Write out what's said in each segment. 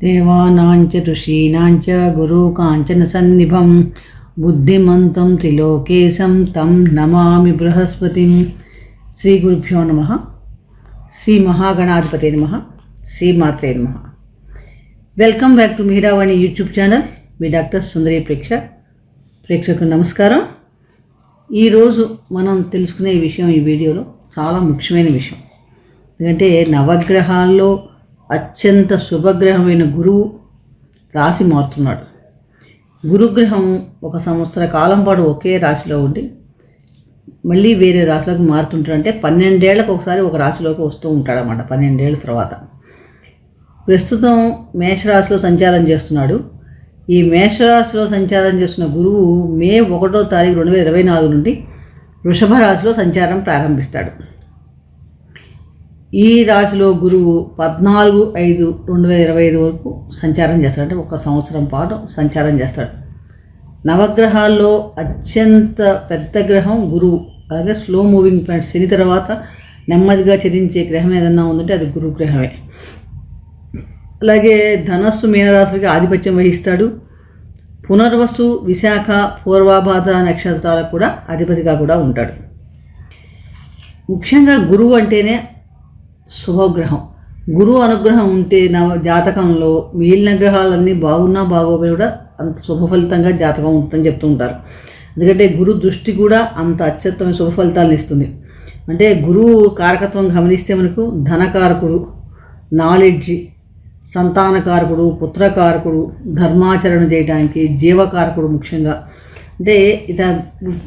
దేవానాంచ ఋషీనాంచ గురుకాంచన సన్నిభం బుద్ధిమంతం త్రిలోకేశం తం నమామి బృహస్పతిం. శ్రీ గురుభ్యో నమః. శ్రీ మహాగణాధిపతే నమః. శ్రీ మాత్రే నమః. Welcome back to Meeravani YouTube channel. మీ డాక్టర్ సుందరి ప్రేక్షకులకు నమస్కారం. ఈరోజు మనం తెలుసుకునే విషయం ఈ వీడియోలో చాలా ముఖ్యమైన విషయం. ఎందుకంటే నవగ్రహాల్లో అత్యంత శుభగ్రహమైన గురువు రాశి మారుతున్నాడు. గురుగ్రహం ఒక సంవత్సర కాలం పాటు ఒకే రాశిలో ఉండి మళ్ళీ వేరే రాశిలోకి మారుతుంటాడు. అంటే 12 ఏళ్లకు ఒకసారి ఒక రాశిలోకి వస్తూ ఉంటాడు అన్నమాట. 12 ఏళ్ళ తర్వాత ప్రస్తుతం మేషరాశిలో సంచారం చేస్తున్నాడు. ఈ మేషరాశిలో సంచారం చేస్తున్న గురువు మే 1వ తారీఖు 2024 నుండి వృషభ రాశిలో సంచారం ప్రారంభిస్తాడు. ఈ రాశిలో గురువు 14/5/2025 వరకు సంచారం చేస్తాడు. అంటే ఒక సంవత్సరం పాటు సంచారం చేస్తాడు. నవగ్రహాల్లో అత్యంత పెద్ద గ్రహం గురువు. అలాగే స్లో మూవింగ్ ప్లానెట్ శని తర్వాత నెమ్మదిగా చరించే గ్రహం ఏదన్నా ఉందంటే అది గురుగ్రహమే. అలాగే ధనస్సు మీనరాశులకి ఆధిపత్యం వహిస్తాడు. పునర్వసు, విశాఖ, పూర్వాభాద్ర నక్షత్రాలకు కూడా అధిపతిగా కూడా ఉంటాడు. ముఖ్యంగా గురువు అంటేనే శుభగ్రహం. గురువు అనుగ్రహం ఉంటే జాతకంలో మిగిలిన గ్రహాలన్నీ బాగున్నా బాగోపోయి కూడా అంత శుభ ఫలితంగా జాతకం ఉంటుందని చెప్తూ ఉంటారు. ఎందుకంటే గురు దృష్టి కూడా అంత అత్యుత్తమైన శుభ ఫలితాలను ఇస్తుంది. అంటే గురువు కారకత్వం గమనిస్తే మనకు ధనకారకుడు, నాలెడ్జి, సంతానకారకుడు, పుత్రకారకుడు, ధర్మాచరణ చేయడానికి, జీవకారకుడు. ముఖ్యంగా అంటే ఇత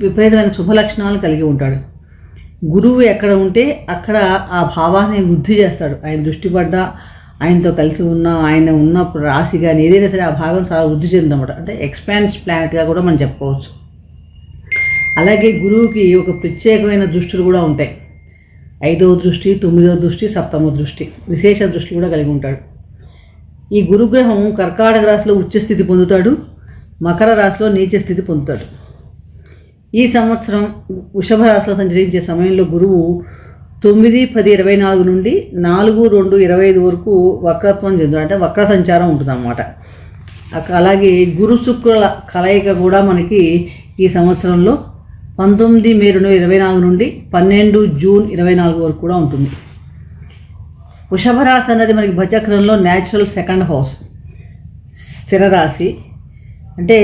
విపరీతమైన శుభ లక్షణాలు కలిగి ఉంటాడు. గురువు ఎక్కడ ఉంటే అక్కడ ఆ భావాన్ని వృద్ధి చేస్తాడు. ఆయన దృష్టి పడ్డా, ఆయనతో కలిసి ఆయన ఉన్న రాశి కానీ ఏదైనా సరే ఆ భాగం చాలా వృద్ధి చెందన్నమాట. అంటే ఎక్స్పాన్స్ ప్లానెట్గా కూడా మనం చెప్పుకోవచ్చు. అలాగే గురువుకి ఒక ప్రత్యేకమైన దృష్టిలు కూడా ఉంటాయి. 5వ దృష్టి, 9వ దృష్టి, 7వ దృష్టి, విశేష దృష్టి కూడా కలిగి ఉంటాడు. ఈ గురుగ్రహం కర్కాటక రాశిలో ఉచ్చస్థితి పొందుతాడు. మకర రాశిలో నీచ స్థితి పొందుతాడు. ఈ సంవత్సరం వృషభ రాశిలో సంచరించే సమయంలో గురువు 9/10/24 నుండి 4/2/25 వరకు వక్రత్వం చెందుతాడు. అంటే వక్ర సంచారం ఉంటుందన్నమాట. అలాగే గురు శుక్రుల కలయిక కూడా మనకి ఈ సంవత్సరంలో 19 మే 2024 నుండి 12 జూన్ 2024 వరకు కూడా ఉంటుంది. వృషభ రాశి అనేది మనకి భచక్రంలో న్యాచురల్ సెకండ్ హౌస్, స్థిర రాశి. అంటే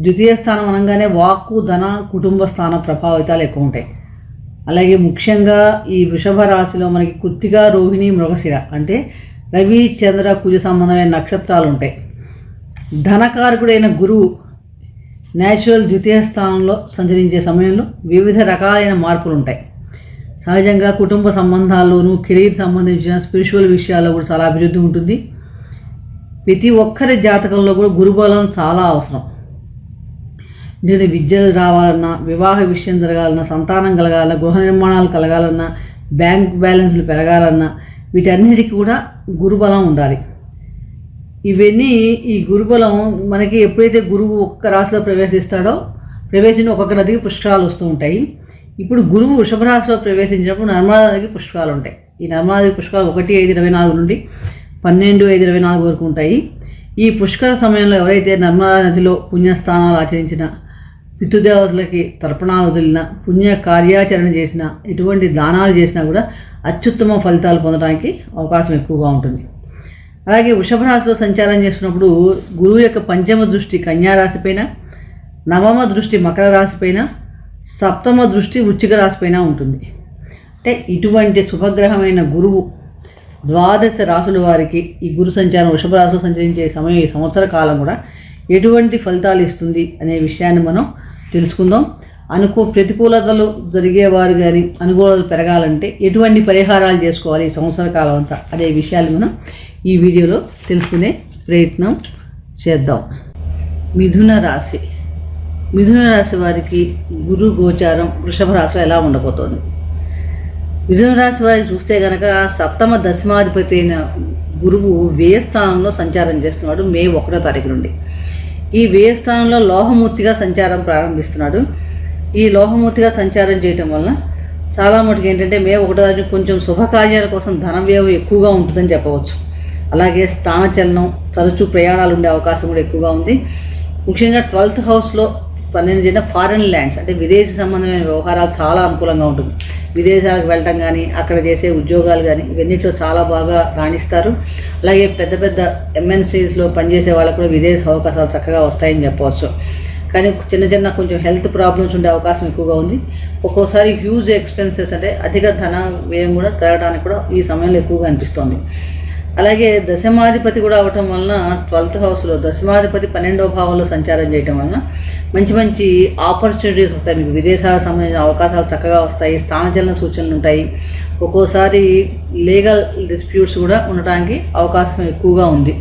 ద్వితీయ స్థానం అనగానే వాక్కు, ధన, కుటుంబ స్థాన ప్రభావితాలు ఎక్కువ ఉంటాయి. అలాగే ముఖ్యంగా ఈ వృషభ రాశిలో మనకి కృత్తిక, రోహిణి, మృగశిర అంటే రవి, చంద్ర, కుజ సంబంధమైన నక్షత్రాలు ఉంటాయి. ధనకారకుడైన గురువు న్యాచురల్ ద్వితీయ స్థానంలో సంచరించే సమయంలో వివిధ రకాలైన మార్పులు ఉంటాయి. సహజంగా కుటుంబ సంబంధాల్లోనూ, కెరీర్ సంబంధించిన స్పిరిచువల్ విషయాల్లో కూడా చాలా అభివృద్ధి ఉంటుంది. ప్రతి ఒక్కరి జాతకంలో కూడా గురుబలం చాలా అవసరం. నేను విద్య రావాలన్నా, వివాహ విషయం జరగాలన్నా, సంతానం కలగాలన్నా, గృహ నిర్మాణాలు కలగాలన్నా, బ్యాంక్ బ్యాలెన్స్లు పెరగాలన్నా వీటన్నిటికీ కూడా గురుబలం ఉండాలి. ఇవన్నీ ఈ గురుబలం మనకి ఎప్పుడైతే గురువు ఒక్కొక్క రాశిలో ప్రవేశించిన ఒక్కొక్క నదికి పుష్కరాలు వస్తూ ఉంటాయి. ఇప్పుడు గురువు వృషభ రాశిలో ప్రవేశించినప్పుడు నర్మదా నదికి పుష్కరాలు ఉంటాయి. ఈ నర్మదా నది పుష్కరాలు 1/5/24 నుండి 12/5/24 వరకు ఉంటాయి. ఈ పుష్కర సమయంలో ఎవరైతే నర్మదా నదిలో పుణ్యస్థానాలు ఆచరించిన, పితృదేవతలకి తర్పణాలు వదిలిన, పుణ్య కార్యాచరణ చేసిన, ఎటువంటి దానాలు చేసినా కూడా అత్యుత్తమ ఫలితాలు పొందడానికి అవకాశం ఎక్కువగా ఉంటుంది. అలాగే వృషభ రాశిలో సంచారం చేస్తున్నప్పుడు గురువు యొక్క 5వ దృష్టి కన్యారాశిపైన, 9వ దృష్టి మకర రాశిపైన, 7వ దృష్టి వృశ్చిక రాశిపైన ఉంటుంది. అంటే ఇటువంటి శుభగ్రహమైన గురువు 12 రాశుల వారికి ఈ గురు సంచారం వృషభ రాశిలో సంచరించే సమయం, ఈ సంవత్సర కాలం కూడా ఎటువంటి ఫలితాలు ఇస్తుంది అనే విషయాన్ని మనం తెలుసుకుందాం. ప్రతికూలతలు జరిగేవారు కానీ అనుకూలతలు పెరగాలంటే ఎటువంటి పరిహారాలు చేసుకోవాలి ఈ సంవత్సర కాలం అంతా అనే విషయాలు మనం ఈ వీడియోలో తెలుసుకునే ప్రయత్నం చేద్దాం. మిథున రాశి. మిథున రాశి వారికి గురు గోచారం వృషభ రాశిలో ఎలా ఉండబోతోంది? మిథున రాశి వారికి చూస్తే కనుక 7వ దశమాధిపతి అయిన గురువు వ్యయస్థానంలో సంచారం చేస్తున్నాడు మే 1వ తారీఖు నుండి. ఈ వ్యయస్థానంలో లోహమూర్తిగా సంచారం ప్రారంభిస్తున్నాడు. ఈ లోహమూర్తిగా సంచారం చేయటం వలన చాలా మటుకు ఏంటంటే మే 1వ తారీఖు కొంచెం శుభకార్యాల కోసం ధన వ్యయం ఎక్కువగా ఉంటుందని చెప్పవచ్చు. అలాగే స్థానచలనం, తరచూ ప్రయాణాలు ఉండే అవకాశం కూడా ఎక్కువగా ఉంది. ముఖ్యంగా 12th హౌస్లో 12 ఫారెన్ ల్యాండ్స్ అంటే విదేశీ సంబంధమైన వ్యవహారాలు చాలా అనుకూలంగా ఉంటుంది. విదేశాలకు వెళ్ళటం కానీ, అక్కడ చేసే ఉద్యోగాలు కానీ ఇవన్నిట్లో చాలా బాగా రాణిస్తారు. అలాగే పెద్ద పెద్ద MNCస్లో పనిచేసే వాళ్ళకు కూడా విదేశీ అవకాశాలు చక్కగా వస్తాయని చెప్పవచ్చు. కానీ చిన్న కొంచెం హెల్త్ ప్రాబ్లమ్స్ ఉండే అవకాశం ఎక్కువగా ఉంది. ఒక్కోసారి హ్యూజ్ ఎక్స్పెన్సెస్ అంటే అధిక ధన వ్యయం కూడా జరగడానికి కూడా ఈ సమయంలో ఎక్కువగా అనిపిస్తుంది. అలాగే దశమాధిపతి కూడా అవటం వలన 12th హౌస్లో దశమాధిపతి 12వ భావంలో సంచారం చేయటం వలన మంచి ఆపర్చునిటీస్ వస్తాయి. మీకు విదేశాలకు సంబంధించిన అవకాశాలు చక్కగా వస్తాయి. స్థానచలన సూచనలు ఉంటాయి. ఒక్కోసారి లీగల్ డిస్ప్యూట్స్ కూడా ఉండటానికి అవకాశం ఎక్కువగా ఉంది.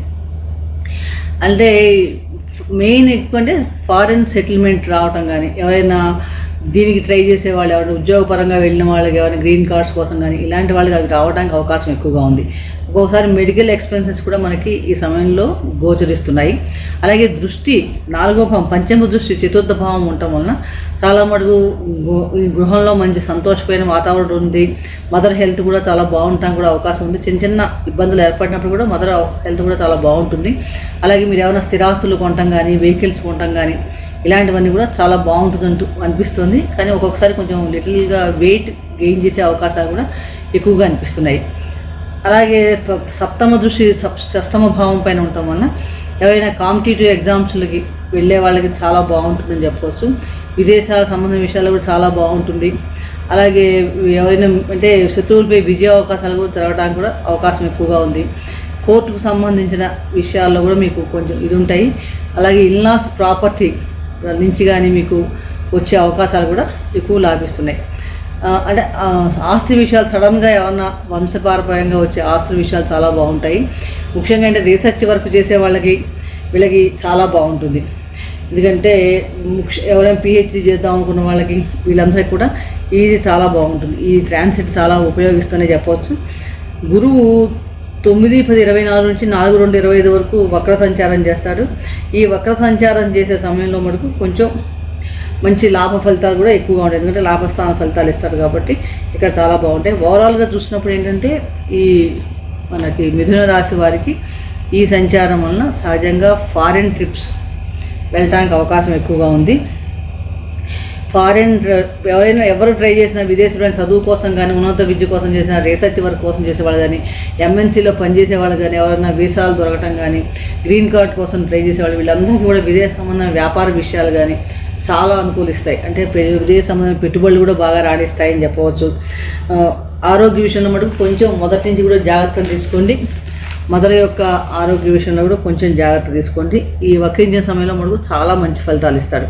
అంటే మెయిన్ ఎక్కువ అంటే ఫారిన్ సెటిల్మెంట్ రావటం కానీ, ఎవరైనా దీనికి ట్రై చేసే వాళ్ళు, ఎవరైనా ఉద్యోగపరంగా వెళ్ళిన వాళ్ళకి, ఎవరైనా గ్రీన్ కార్డ్స్ కోసం కానీ ఇలాంటి వాళ్ళకి అవి రావడానికి అవకాశం ఎక్కువగా ఉంది. ఒక్కొక్కసారి మెడికల్ ఎక్స్పెన్సెస్ కూడా మనకి ఈ సమయంలో గోచరిస్తున్నాయి. అలాగే దృష్టి 4వ భావం, పంచమ దృష్టి 4th భావం ఉండటం వలన చాలా మటుకు ఈ గృహంలో మంచి సంతోషమైన వాతావరణం ఉంది. మదర్ హెల్త్ కూడా చాలా బాగుండటానికి కూడా అవకాశం ఉంది. చిన్న ఇబ్బందులు ఏర్పడినప్పుడు కూడా మదర్ హెల్త్ కూడా చాలా బాగుంటుంది. అలాగే మీరు ఏమైనా స్థిరాస్తులు కొనటం కానీ, వెహికల్స్ కొనటం కానీ ఇలాంటివన్నీ కూడా చాలా బాగుంటుందంటూ అనిపిస్తుంది. కానీ ఒక్కొక్కసారి కొంచెం లిటిల్గా వెయిట్ గెయిన్ చేసే అవకాశాలు కూడా ఎక్కువగా అనిపిస్తున్నాయి. అలాగే 7వ దృష్టి 6వ భావం పైన ఉండటం వలన ఎవరైనా కాంపిటేటివ్ ఎగ్జామ్స్లకి వెళ్ళే వాళ్ళకి చాలా బాగుంటుందని చెప్పవచ్చు. విదేశాల సంబంధం విషయాలు కూడా చాలా బాగుంటుంది. అలాగే ఎవరైనా అంటే శత్రువులపై విజయ అవకాశాలు కూడా జరగడానికి కూడా అవకాశం ఎక్కువగా ఉంది. కోర్టుకు సంబంధించిన విషయాల్లో కూడా మీకు కొంచెం ఇది ఉంటాయి. అలాగే ఇల్లాస్ ప్రాపర్టీ నుంచి కానీ మీకు వచ్చే అవకాశాలు కూడా ఎక్కువ లాభిస్తున్నాయి. అంటే ఆస్తి విషయాలు సడన్గా ఏమన్నా వంశపారపర్యంగా వచ్చే ఆస్తుల విషయాలు చాలా బాగుంటాయి. ముఖ్యంగా అంటే రీసెర్చ్ వర్క్ చేసే వీళ్ళకి చాలా బాగుంటుంది. ఎందుకంటే ఎవరైనా PhD చేద్దాం అనుకున్న వాళ్ళకి వీళ్ళందరికీ కూడా ఇది చాలా బాగుంటుంది. ఈ ట్రాన్సిట్ చాలా ఉపయోగిస్తూనే చెప్పవచ్చు. గురువు 9-10-24 నుంచి 4-2-25 వరకు వక్ర సంచారం చేస్తాడు. ఈ వక్ర సంచారం చేసే సమయంలో మనకు కొంచెం మంచి లాభ ఫలితాలు కూడా ఎక్కువగా ఉంటాయి. ఎందుకంటే లాభస్థాన ఫలితాలు ఇస్తాడు కాబట్టి ఇక్కడ చాలా బాగుంటాయి. ఓవరాల్గా చూసినప్పుడు ఏంటంటే ఈ మనకి మిథున రాశి వారికి ఈ సంచారం వలన సహజంగా ఫారిన్ ట్రిప్స్ వెళ్ళడానికి అవకాశం ఎక్కువగా ఉంది. ఎవరు ట్రై చేసిన విదేశీలో చదువు కోసం కానీ, ఉన్నత విద్య కోసం చేసిన, రీసెర్చ్ వర్క్ కోసం చేసేవాళ్ళు కానీ, MNCలో పనిచేసే వాళ్ళు కానీ, ఎవరైనా వీసాలు దొరకటం కానీ, గ్రీన్ కార్డ్ కోసం ట్రై చేసేవాళ్ళు వీళ్ళందరికీ కూడా విదేశ సంబంధమైన వ్యాపార విషయాలు కానీ చాలా అనుకూలిస్తాయి. అంటే విదేశ సంబంధమైన పెట్టుబడులు కూడా బాగా రాణిస్తాయని చెప్పవచ్చు. ఆరోగ్య విషయంలో మటుకు కొంచెం మొదటి నుంచి కూడా జాగ్రత్తలు తీసుకోండి. మదర్ యొక్క ఆరోగ్య విషయంలో కూడా కొంచెం జాగ్రత్త తీసుకోండి. ఈ వక్రించిన సమయంలో మటుకు చాలా మంచి ఫలితాలు ఇస్తాడు.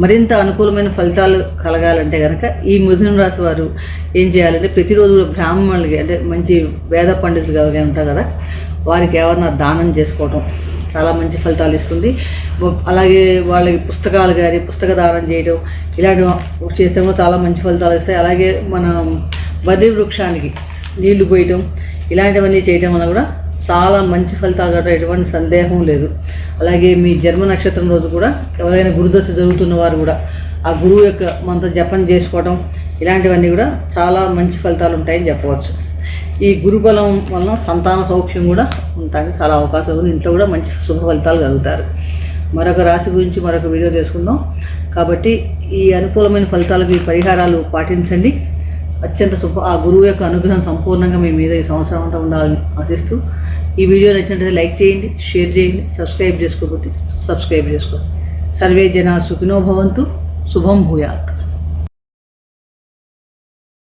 మరింత అనుకూలమైన ఫలితాలు కలగాలంటే కనుక ఈ మిథున రాశి వారు ఏం చేయాలంటే ప్రతిరోజు బ్రాహ్మణులకి అంటే మంచి వేద పండితులు ఎవరైనా ఉంటారు కదా వారికి ఏమన్నా దానం చేసుకోవటం చాలా మంచి ఫలితాలు ఇస్తుంది. అలాగే వాళ్ళకి పుస్తకాలు కానీ పుస్తక దానం చేయడం ఇలాంటివి చేస్తే కూడా చాలా మంచి ఫలితాలు ఇస్తాయి. అలాగే మన బద్రి వృక్షానికి నీళ్లు పోయటం ఇలాంటివన్నీ చేయడం వల్ల కూడా చాలా మంచి ఫలితాలు కావడం ఎటువంటి సందేహం లేదు. అలాగే మీ జన్మ నక్షత్రం రోజు కూడా ఎవరైనా గురుదశ జరుగుతున్న వారు కూడా ఆ గురువు యొక్క మంత్ర జపం చేసుకోవడం ఇలాంటివన్నీ కూడా చాలా మంచి ఫలితాలు ఉంటాయని చెప్పవచ్చు. ఈ గురుబలం వలన సంతాన సౌఖ్యం కూడా ఉండడానికి చాలా అవకాశం ఉంది. ఇంట్లో కూడా మంచి శుభ ఫలితాలు కలుగుతారు. మరొక రాశి గురించి మరొక వీడియో చేసుకుందాం. కాబట్టి ఈ అనుకూలమైన ఫలితాలకు ఈ పరిహారాలు పాటించండి. అత్యంత ఆ గురువు యొక్క అనుగ్రహం సంపూర్ణంగా మీ మీద ఈ సంవత్సరం అంతా ఉండాలని ఆశిస్తూ ఈ వీడియో నచ్చినట్లయితే లైక్ చేయండి, షేర్ చేయండి, సబ్స్క్రైబ్ చేసుకోకపోతే సబ్స్క్రైబ్ చేసుకోండి. సర్వే జనా సుఖినో భవంతు. శుభం భూయాత్.